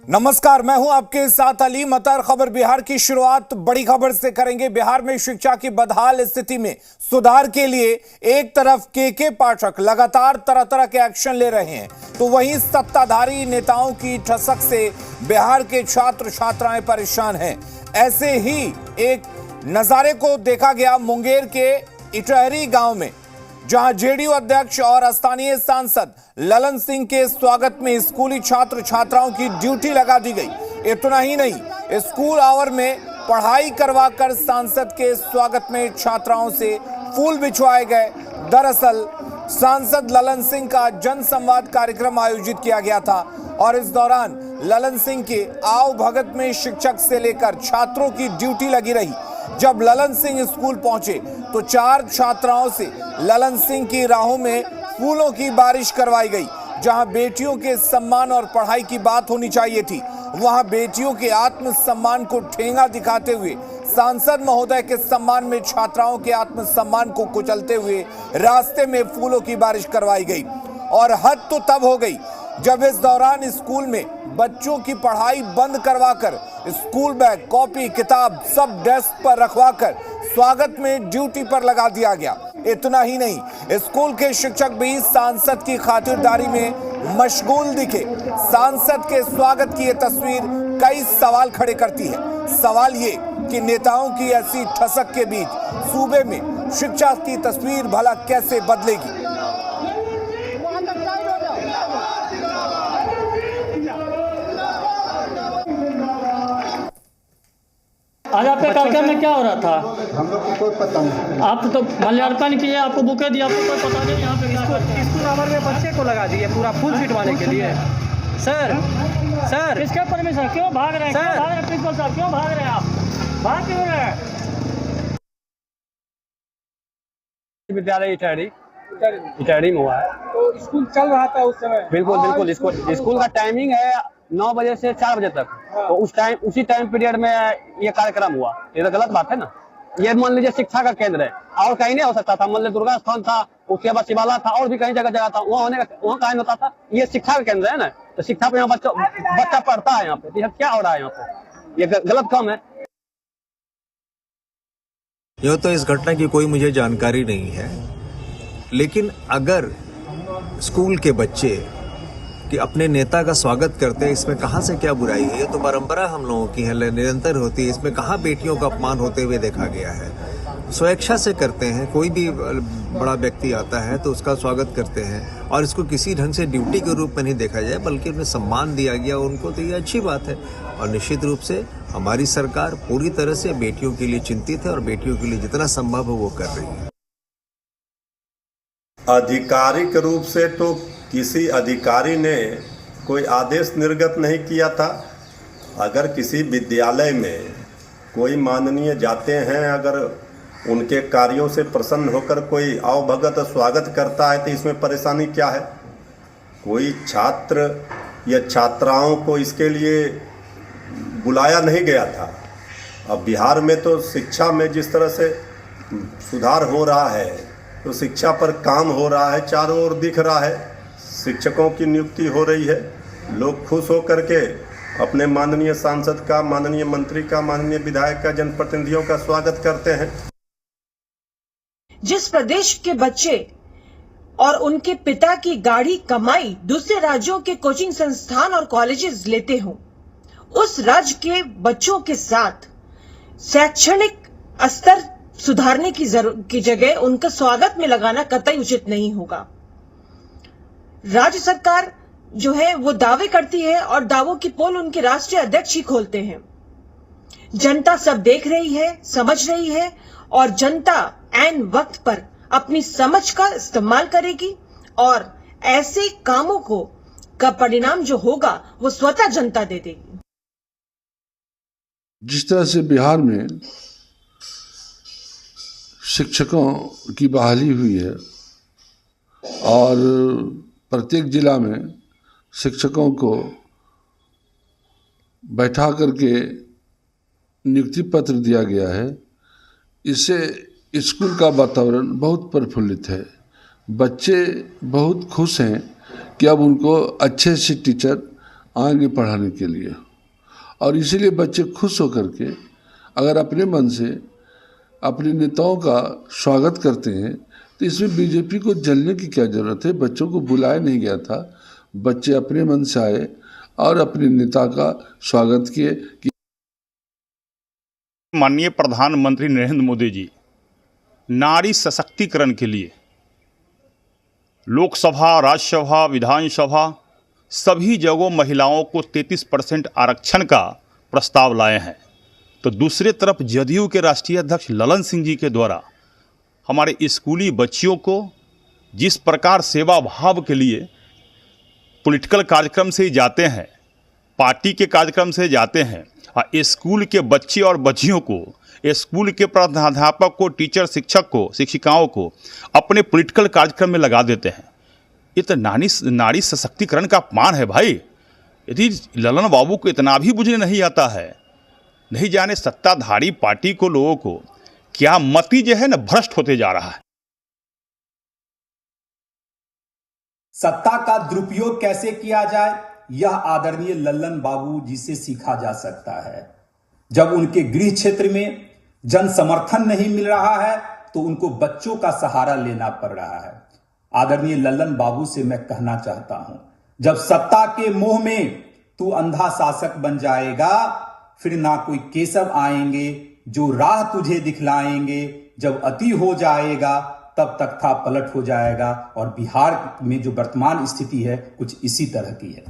नमस्कार, मैं हूं आपके साथ अली मतर। खबर बिहार की शुरुआत बड़ी खबर से करेंगे। बिहार में शिक्षा की बदहाल स्थिति में सुधार के लिए एक तरफ के पाठक लगातार तरह तरह के एक्शन ले रहे हैं, तो वहीं सत्ताधारी नेताओं की ठसक से बिहार के छात्र छात्राएं परेशान हैं। ऐसे ही एक नजारे को देखा गया मुंगेर के इटहरी गांव में, जहां जेडीयू अध्यक्ष और स्थानीय सांसद ललन सिंह के स्वागत में स्कूली छात्र छात्राओं की ड्यूटी लगा दी गई। इतना ही नहीं, स्कूल आवर में पढ़ाई करवाकर सांसद के स्वागत में छात्राओं से फूल बिछवाए गए। दरअसल सांसद ललन सिंह का जन संवाद कार्यक्रम आयोजित किया गया था और इस दौरान ललन सिंह के आओ भगत में शिक्षक से लेकर छात्रों की ड्यूटी लगी रही। जब ललन सिंह स्कूल पहुंचे तो 4 छात्राओं से ललन सिंह की राहों में फूलों की बारिश करवाई गई। जहां बेटियों के सम्मान और पढ़ाई की बात होनी चाहिए थी, वहां बेटियों के आत्मसम्मान को ठेंगा दिखाते हुए सांसद महोदय के सम्मान में छात्राओं के आत्मसम्मान को कुचलते हुए रास्ते में फूलों की बारिश करवाई गई। और हद तो तब हो गई जब इस दौरान स्कूल में बच्चों की पढ़ाई बंद करवाकर स्कूल बैग, कॉपी, किताब सब डेस्क पर रखवाकर स्वागत में ड्यूटी पर लगा दिया गया। इतना ही नहीं, स्कूल के शिक्षक भी सांसद की खातिरदारी में मशगूल दिखे। सांसद के स्वागत की यह तस्वीर कई सवाल खड़े करती है। सवाल ये कि नेताओं की ऐसी ठसक के बीच सूबे में शिक्षा की तस्वीर भला कैसे बदलेगी। आज आपके कार्यक्रम में क्या हो रहा था? हम लोग को कोई पता नहीं। आप तो माल्यार्पण किए, आपको बुके दिया, आपको कोई पता नहीं यहाँ पे क्या हो रहा है? स्कूल आवर में बच्चे को लगा दिए पूरा फूल छिटवाने के लिए। सर किसके परमिशन? क्यों भाग रहे हैं? क्यों भाग रहे हैं? प्रिंसिपल साहब क्यों भाग रहे हैं? आप भाग क्यों रहे हैं? विद्यालय इटहरी में हुआ है। तो स्कूल चल रहा था उस समय? बिल्कुल स्कूल का टाइमिंग है 9 बजे से 4 बजे तक। तो उसी टाइम पीरियड में ये कार्यक्रम हुआ। ये तो गलत बात है ना। ये मान लीजिए शिक्षा का केंद्र है और कहीं नहीं हो सकता था। मान लीजिए दुर्गा स्थान था, उसके बाद शिवाला था और भी कहीं जगह था, वहाँ कहीं होता था। ये शिक्षा का केंद्र है ना, तो शिक्षा पे यहाँ बच्चा पढ़ता है। यहाँ पे यह क्या हो रहा है? यहाँ पे ये गलत काम है। यूँ तो इस घटना की कोई मुझे जानकारी नहीं है, लेकिन अगर स्कूल के बच्चे कि अपने नेता का स्वागत करते हैं, इसमें कहाँ से क्या बुराई है? ये तो परंपरा हम लोगों की है, निरंतर होती है। इसमें कहाँ बेटियों का अपमान होते हुए देखा गया है? स्वेच्छा से करते हैं। कोई भी बड़ा व्यक्ति आता है तो उसका स्वागत करते हैं और इसको किसी ढंग से ड्यूटी के रूप में नहीं देखा जाए, बल्कि उन्हें सम्मान दिया गया उनको, तो ये अच्छी बात है। और निश्चित रूप से हमारी सरकार पूरी तरह से बेटियों के लिए चिंतित है और बेटियों के लिए जितना संभव है वो कर रही है। आधिकारिक रूप से तो किसी अधिकारी ने कोई आदेश निर्गत नहीं किया था। अगर किसी विद्यालय में कोई माननीय जाते हैं, अगर उनके कार्यों से प्रसन्न होकर कोई आवभगत स्वागत करता है, तो इसमें परेशानी क्या है? कोई छात्र या छात्राओं को इसके लिए बुलाया नहीं गया था। अब बिहार में तो शिक्षा में जिस तरह से सुधार हो रहा है, तो शिक्षा पर काम हो रहा है, चारों ओर दिख रहा है। शिक्षकों की नियुक्ति हो रही है। लोग खुश होकर के अपने माननीय सांसद का, माननीय मंत्री का, माननीय विधायक का, जनप्रतिनिधियों का स्वागत करते हैं। जिस प्रदेश के बच्चे और उनके पिता की गाढ़ी कमाई दूसरे राज्यों के कोचिंग संस्थान और कॉलेजेस लेते हो, उस राज्य के बच्चों के साथ शैक्षणिक स्तर सुधारने की जगह उनका स्वागत में लगाना कतई उचित नहीं होगा। राज्य सरकार जो है वो दावे करती है और दावों की पोल उनके राष्ट्रीय अध्यक्ष ही खोलते हैं। जनता सब देख रही है, समझ रही है और जनता ऐन वक्त पर अपनी समझ का इस्तेमाल करेगी और ऐसे कामों का परिणाम जो होगा वो स्वतः जनता दे देगी। जिस तरह से बिहार में शिक्षकों की बहाली हुई है और प्रत्येक जिला में शिक्षकों को बैठा करके नियुक्ति पत्र दिया गया है, इससे स्कूल का वातावरण बहुत प्रफुल्लित है। बच्चे बहुत खुश हैं कि अब उनको अच्छे से टीचर आएंगे पढ़ाने के लिए। और इसीलिए बच्चे खुश होकर के अगर अपने मन से अपने नेताओं का स्वागत करते हैं तो इसमें बीजेपी को जलने की क्या ज़रूरत है। बच्चों को बुलाया नहीं गया था, बच्चे अपने मन से आए और अपने नेता का स्वागत किए। माननीय प्रधानमंत्री नरेंद्र मोदी जी नारी सशक्तिकरण के लिए लोकसभा, राज्यसभा, विधानसभा सभी जगहों महिलाओं को 33% आरक्षण का प्रस्ताव लाए हैं। तो दूसरे तरफ जदयू के राष्ट्रीय अध्यक्ष ललन सिंह जी के द्वारा हमारे स्कूली बच्चियों को जिस प्रकार सेवा भाव के लिए पॉलिटिकल कार्यक्रम से जाते हैं, पार्टी के कार्यक्रम से जाते हैं, और स्कूल के बच्चे और बच्चियों को, स्कूल के प्राध्यापक को, टीचर, शिक्षक को, शिक्षिकाओं को अपने पॉलिटिकल कार्यक्रम में लगा देते हैं। ये तो नारी सशक्तिकरण का अपमान है भाई। यदि ललन बाबू को इतना भी बुझने नहीं आता है, नहीं जाने सत्ताधारी पार्टी को, लोगों को क्या मति जो है ना भ्रष्ट होते जा रहा है। सत्ता का दुरुपयोग कैसे किया जाए, यह आदरणीय लल्लन बाबू जी से सीखा जा सकता है। जब उनके गृह क्षेत्र में जन समर्थन नहीं मिल रहा है तो उनको बच्चों का सहारा लेना पड़ रहा है। आदरणीय लल्लन बाबू से मैं कहना चाहता हूं, जब सत्ता के मोह में तू अंधा शासक बन जाएगा, फिर ना कोई केशव आएंगे जो राह तुझे दिखलाएंगे। जब अति हो जाएगा तब तख्ता पलट हो जाएगा। और बिहार में जो वर्तमान स्थिति है कुछ इसी तरह की है।